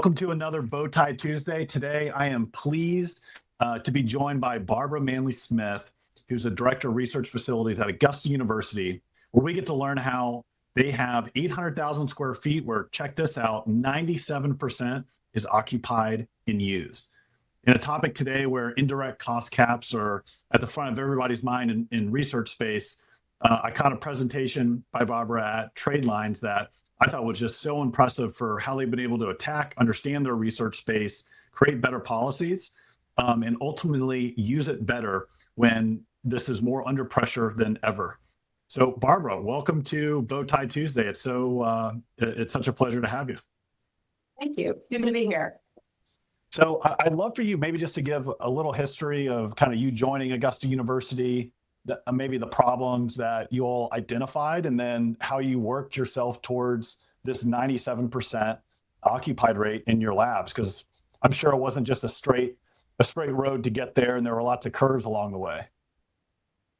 Welcome to another Bowtie Tuesday. Today, I am pleased to be joined by Barbara Manley-Smith, who's a director of research facilities at Augusta University, where we get to learn how they have 800,000 square feet where, check this out, 97% is occupied and used. In a topic today where indirect cost caps are at the front of everybody's mind in research space, I caught a presentation by Barbara at Trade Lines that I thought was just so impressive for how they've been able to attack, understand their research space, create better policies, and ultimately use it better when this is more under pressure than ever. So Barbara, welcome to Bowtie Tuesday. It's such a pleasure to have you. Thank you. Good to be here. So I'd love for you maybe just to give a little history of kind of you joining Augusta University, maybe the problems that you all identified, and then how you worked yourself towards this 97% occupied rate in your labs, because I'm sure it wasn't just a straight road to get there, and there were lots of curves along the way.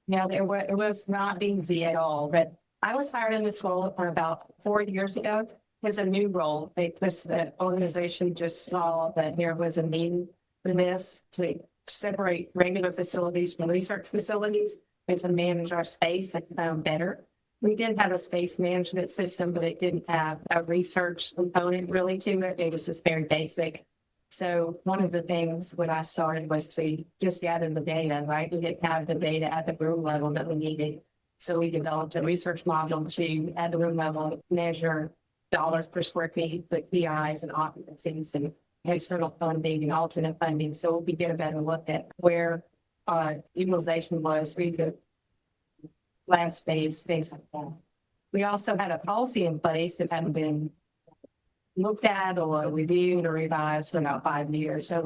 Yeah, it was not easy at all, but I was hired in this role for about 4 years ago as a new role because the organization just saw that there was a need for this to separate regular facilities from research facilities and to manage our space better. We did have a space management system, but it didn't have a research component really to it. It was just very basic. So one of the things when I started was to just gather the data, right? We didn't have the data at the room level that we needed. So we developed a research module to, at the room level, measure dollars per square feet, the PIs and occupancies and external funding and alternate funding. So we get a better look at where utilization was, we could lab space, things like that. We also had a policy in place that hadn't been looked at or reviewed or revised for about 5 years. So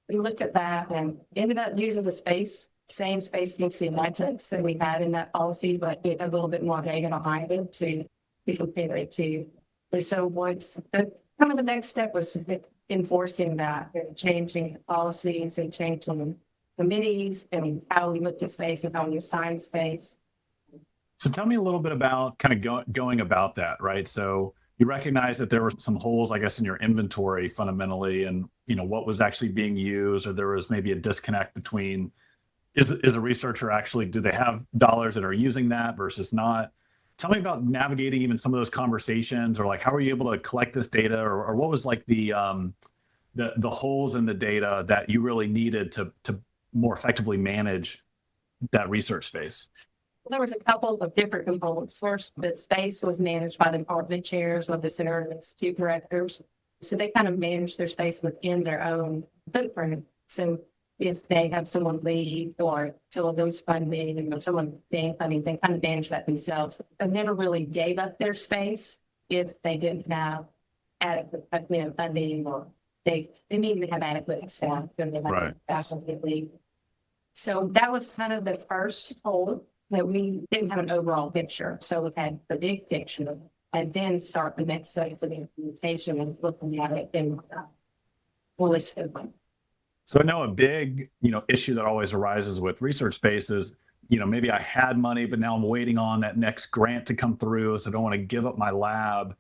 we looked at that and ended up using the same space density metrics that we had in that policy, but with a little bit more data behind it to be compared to. So kind of the next step was enforcing that, changing policies and changing committees and how we looked at space and how we assign space. So tell me a little bit about kind of going about that, right? So you recognize that there were some holes, I guess, in your inventory fundamentally, and what was actually being used, or there was maybe a disconnect between is a researcher actually, do they have dollars that are using that versus not? Tell me about navigating even some of those conversations, or like how were you able to collect this data, or what was like the holes in the data that you really needed to more effectively manage that research space? There was a couple of different components. First, the space was managed by the department chairs or the center institute directors. So they kind of managed their space within their own footprint. So if they have someone leave or someone lose funding or someone gain funding, they kind of manage that themselves. They never really gave up their space if they didn't have adequate funding, or they needed to have adequate staff. Right. So that was kind of the first hole, that we didn't have an overall picture. So we had the big picture and then start the next phase of implementation and looking at it in holistically. So I know a big, issue that always arises with research space is, maybe I had money, but now I'm waiting on that next grant to come through, so I don't want to give up my lab.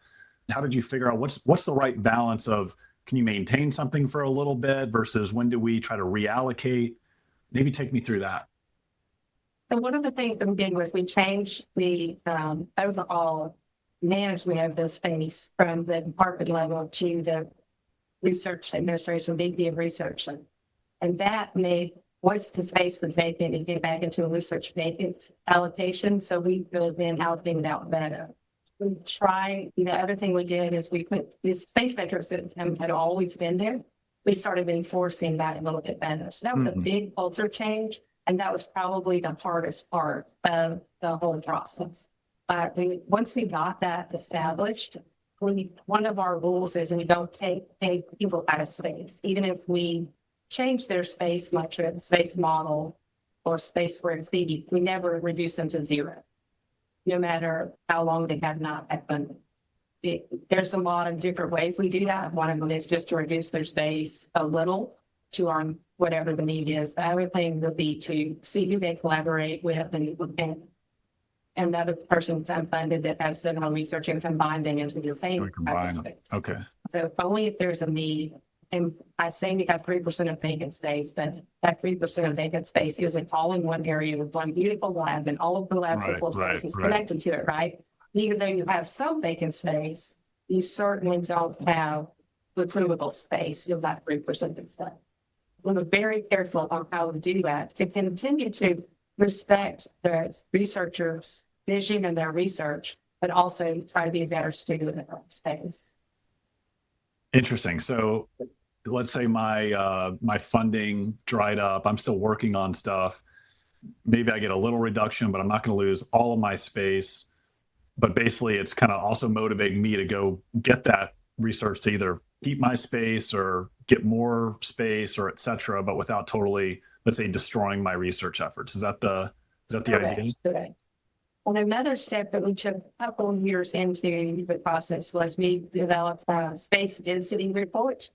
How did you figure out what's the right balance of, can you maintain something for a little bit versus when do we try to reallocate? Maybe take me through that. So one of the things that we did was we changed the overall management of the space from the department level to the research administration, VP of research. And that made, once the space was vacant, it get back into a research vacant allocation. So we built in allocating it out better. We tried, the other thing we did is we put these space metrics that had always been there. We started enforcing that a little bit better. So that was a big culture change. And that was probably the hardest part of the whole process. Once we got that established, one of our rules is we don't take people out of space. Even if we change their space metric, space model, or space square feet, we never reduce them to zero, no matter how long they have not had funding. There's a lot of different ways we do that. One of them is just to reduce their space a little to our whatever the need is. The other thing would be to see who they collaborate with and and that person's unfunded that has done on research and combine them into the same We combine them. space. Okay. So if only if there's a need, and I say we got 3% of vacant space, but that 3% of vacant space isn't all in one area with one beautiful lab and all of the lab support spaces connected to it, right? Even though you have some vacant space, you certainly don't have recruitable space in that 3% of stuff. We're very careful on how we do that to continue to respect the researchers' vision and their research, but also try to be a better student in our space. Interesting. So let's say my funding dried up. I'm still working on stuff. Maybe I get a little reduction, but I'm not going to lose all of my space. But basically, it's kind of also motivating me to go get that research to either keep my space or get more space or et cetera, but without totally, let's say, destroying my research efforts. Is that the idea? Correct. And another step that we took a couple of years into the process was we developed a space density report.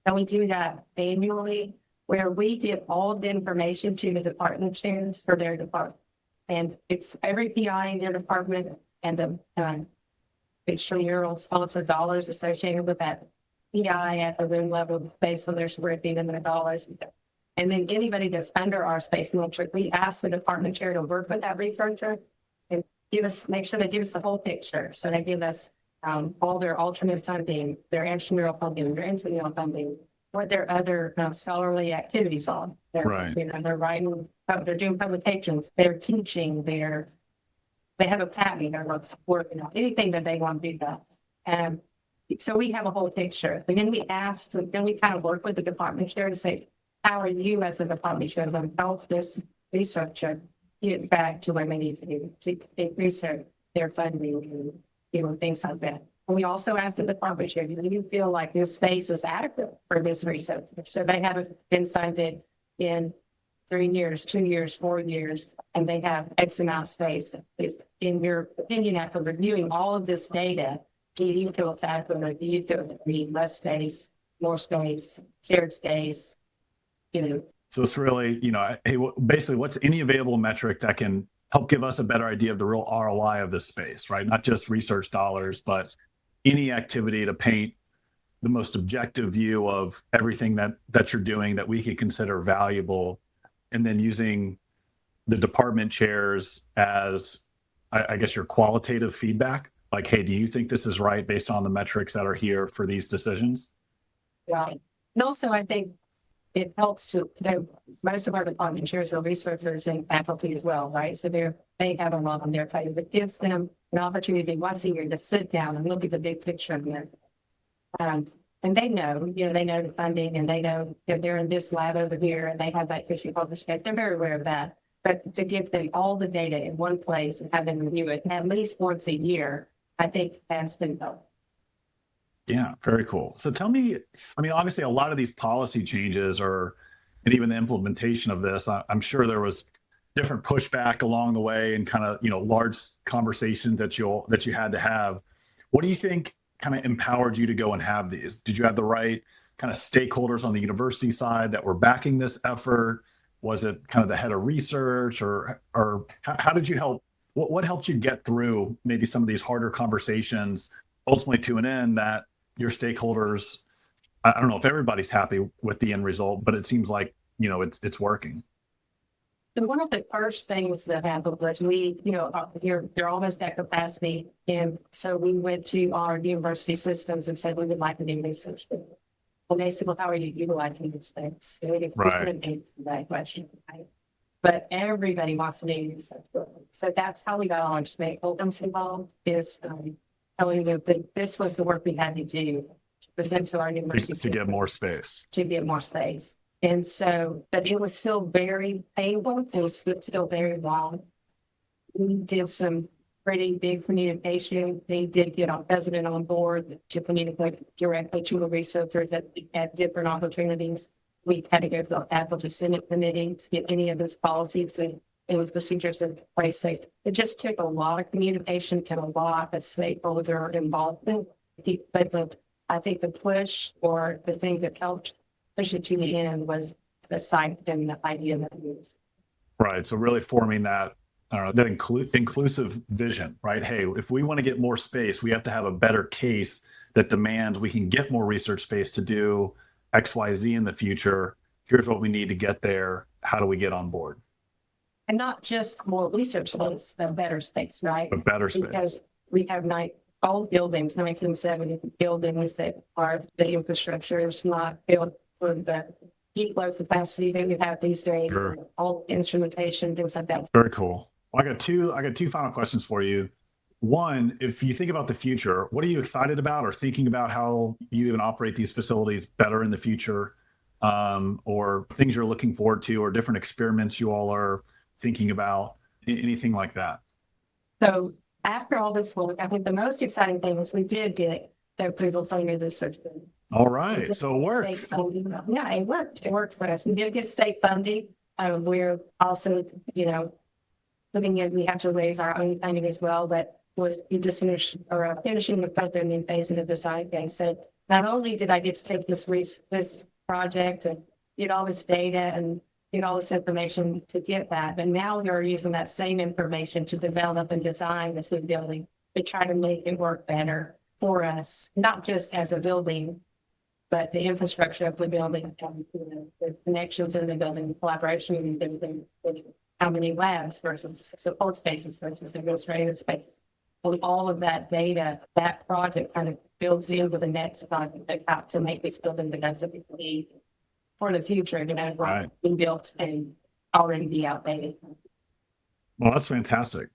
And we do that annually, where we give all of the information to the department chairs for their department. And it's every PI in their department and the extramural sponsored dollars associated with that PI at the room level based on their square feet and their dollars. And then anybody that's under our space metric, we ask the department chair to work with that researcher and make sure they give us the whole picture. So they give us all their alternate funding, their intramural funding, their intramural funding, what their other scholarly activities are. They're, they're writing, they're doing publications, they're teaching, they have a patent, they're working on anything that they want to do that. And so we have a whole picture. And then we kind of work with the department chair to say, how are you as a department chair going to help this researcher get back to where they need to be to increase their funding and things like that. And we also ask the department chair, do you feel like this space is adequate for this researcher? So they haven't been funded in 3 years, 2 years, 4 years, and they have X amount of space. In your opinion, after reviewing all of this data, do you feel it's adequate, or do you feel need less space, more space, shared space? So it's really, hey, basically, what's any available metric that can help give us a better idea of the real ROI of this space, right? Not just research dollars, but any activity to paint the most objective view of everything that you're doing that we could consider valuable, and then using the department chairs as, I guess, your qualitative feedback. Like, hey, do you think this is right based on the metrics that are here for these decisions? Yeah. And also, I think it helps most of our department chairs are researchers and faculty as well, right? So they have a lot on their plate, but gives them an opportunity once a year to sit down and look at the big picture of it. And they know the funding, and they know that they're in this lab over here, and they have that issue published space. They're very aware of that. But to give them all the data in one place and have them review it at least once a year, I think has been helpful. Yeah, very cool. So tell me, obviously a lot of these policy changes and even the implementation of this, I'm sure there was different pushback along the way and kind of, large conversations that you had to have. What do you think kind of empowered you to go and have these? Did you have the right kind of stakeholders on the university side that were backing this effort? Was it kind of the head of research, or how did you help? What helped you get through maybe some of these harder conversations, ultimately to an end that your stakeholders, I don't know if everybody's happy with the end result, but it seems like, it's working. So one of the first things that happened was you're almost at capacity. And so we went to our university systems and said, we would like to do research. Well, they said, well, how are you utilizing this space? So we couldn't answer that question, right? But everybody wants to do research. So that's how we got all our stakeholders involved, is telling them that this was the work we had to do to present to our university to get more space. To get more space. And so, but it was still very painful. It was still very long. We did some pretty big communication. They did get our president on board to communicate directly to the researchers that had different opportunities. We had to go to the faculty senate committee to get any of those policies and procedures in place. It just took a lot of communication and a lot of stakeholder involvement. But I think the push, or the thing that helped push it to the end, was the site and the idea that it was. Right. So really forming that I don't know, that inclusive vision, right? Hey, if we want to get more space, we have to have a better case that demands we can get more research space to do XYZ in the future. Here's what we need to get there. How do we get on board? And not just more research space, but better space, right? A better space. Because we have old buildings, 1970 buildings that are the infrastructure is not built for the heat load capacity that we have these days. Sure. All instrumentation, things like that. Very cool. Well, I got two final questions for you. One, if you think about the future, what are you excited about or thinking about how you even operate these facilities better in the future, or things you're looking forward to, or different experiments you all are thinking about, anything like that? So after all this work, I think the most exciting thing was we did get the approval from the research. All right. So it worked. Yeah, it worked. It worked for us. We did get state funding. We're also, looking at, we have to raise our own funding as well, but we just finishing with both their new phase and the design phase. So not only did I get to take this project and get all this data and get all this information to get that, but now we're using that same information to develop and design this new building to try to make it work better for us, not just as a building, but the infrastructure of the building, the connections in the building, the collaboration in the building, how many labs versus support spaces versus administrative spaces. With all of that data, that project kind of builds into the next project how to make this building the best that we need for the future, Right. Be built and already be outdated. Well, that's fantastic.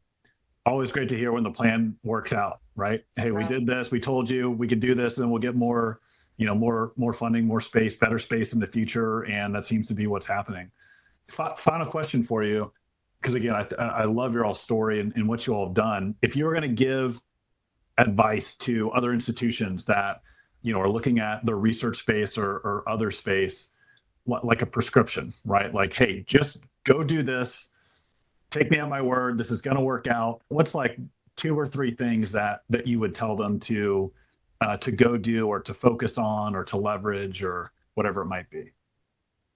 Always great to hear when the plan works out, right? Hey, we did this, we told you we could do this, and then we'll get more, more funding, more space, better space in the future. And that seems to be what's happening. Final question for you, because again, I love your all story and what you all have done. If you were going to give advice to other institutions that, are looking at the research space or other space, like a prescription, right? Like, hey, just go do this. Take me at my word. This is going to work out. What's like 2 or 3 things that you would tell them to go do, or to focus on, or to leverage, or whatever it might be?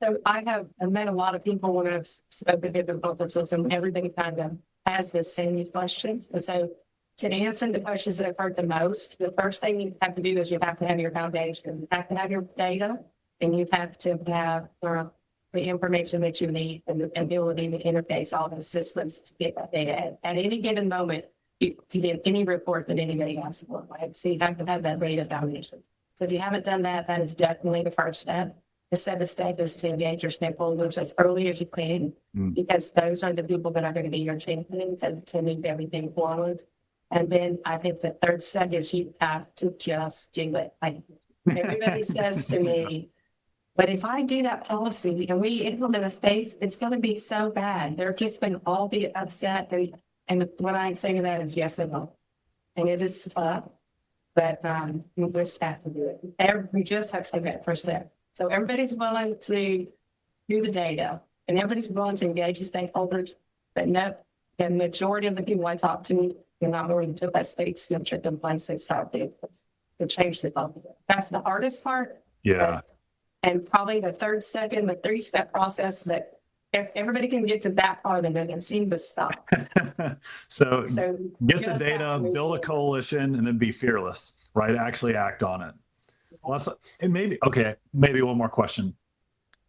So I met a lot of people when I've spoken to different conferences, and everybody kind of has the same questions. And so to answer the questions that I've heard the most, the first thing you have to do is you have to have your foundation. You have to have your data, and you have to have the information that you need and the ability to interface all the systems to get that data at any given moment to get any report that anybody has to look like. So you have to have that data foundation. So if you haven't done that, that is definitely the first step. The second step is to engage your stakeholders as early as you can, because those are the people that are going to be your champions and to move everything forward. And then I think the third step is you have to just do it. Everybody says to me, but if I do that policy and we implement a space, it's going to be so bad. They're just going to all be upset. And what I say to that is yes, they will. And it is tough, but we just have to do it. We just have to take that first step. So everybody's willing to do the data, and everybody's willing to engage the stakeholders, but no, the majority of the people I talk to, you're not willing to that space, check in place, they start to change the policy. That's the hardest part. Yeah. And probably the third step in the 3-step process that if everybody can get to that part, then they can seem to stop. So get the just data, build a coalition, and then be fearless, right? Actually act on it. Well, and maybe one more question,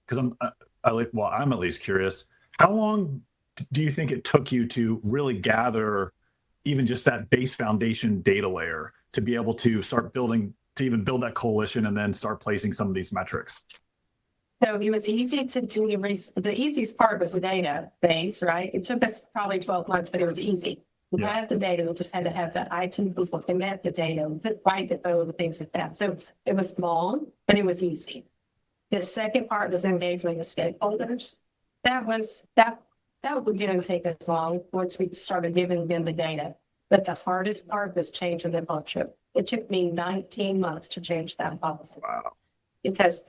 because I'm at least curious. How long do you think it took you to really gather even just that base foundation data layer to be able to start building, to even build that coalition and then start placing some of these metrics? So it was easy to do the easiest part was the database, right? It took us probably 12 months, but it was easy. We had the data, we just had to have the IT people connect the data, write the things like that. So it was long, but it was easy. The second part was engaging the stakeholders. That didn't take us long once we started giving them the data. But the hardest part was changing the culture. It took me 19 months to change that policy. Wow. Because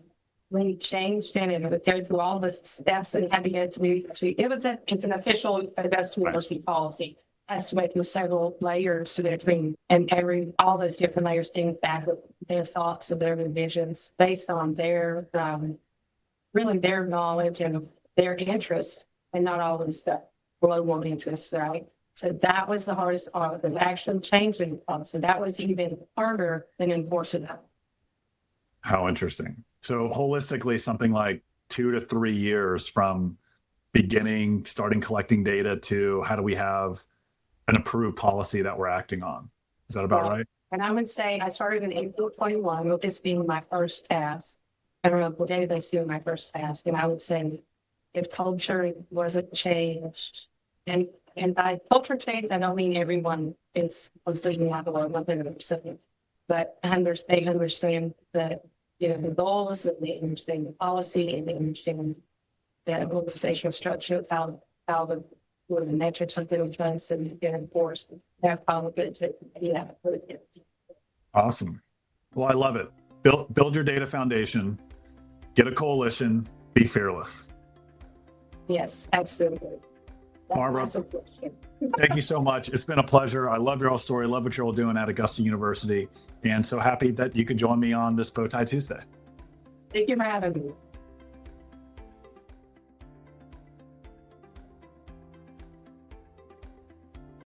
we changed it and it would go through all the steps that had to go through. It's an official Augusta University policy. Has to go through several layers to their dream, and all those different layers think back with their thoughts and their visions based on their really their knowledge and their interest, and not always global interests, right? So that was the hardest part, was actually changing the policy. So that was even harder than enforcing that. How interesting. So holistically, something like 2 to 3 years from starting collecting data to how do we have an approved policy that we're acting on? Is that about right? And I would say I started in April 21 with this being my first task. I don't know, the database being my first task. And I would say if culture wasn't changed, and by culture change, I don't mean everyone is completely out of the 100%, but they understand that, the goals, that they understand the policy, and they understand the organizational structure, how the metrics are put in place and get enforced. That's probably good to, Awesome. Well, I love it. Build your data foundation, get a coalition, be fearless. Yes, absolutely. Barbara, thank you so much. It's been a pleasure. I love your all story. Love what you're all doing at Augusta University. And so happy that you could join me on this Bowtie Tuesday. Thank you for having me.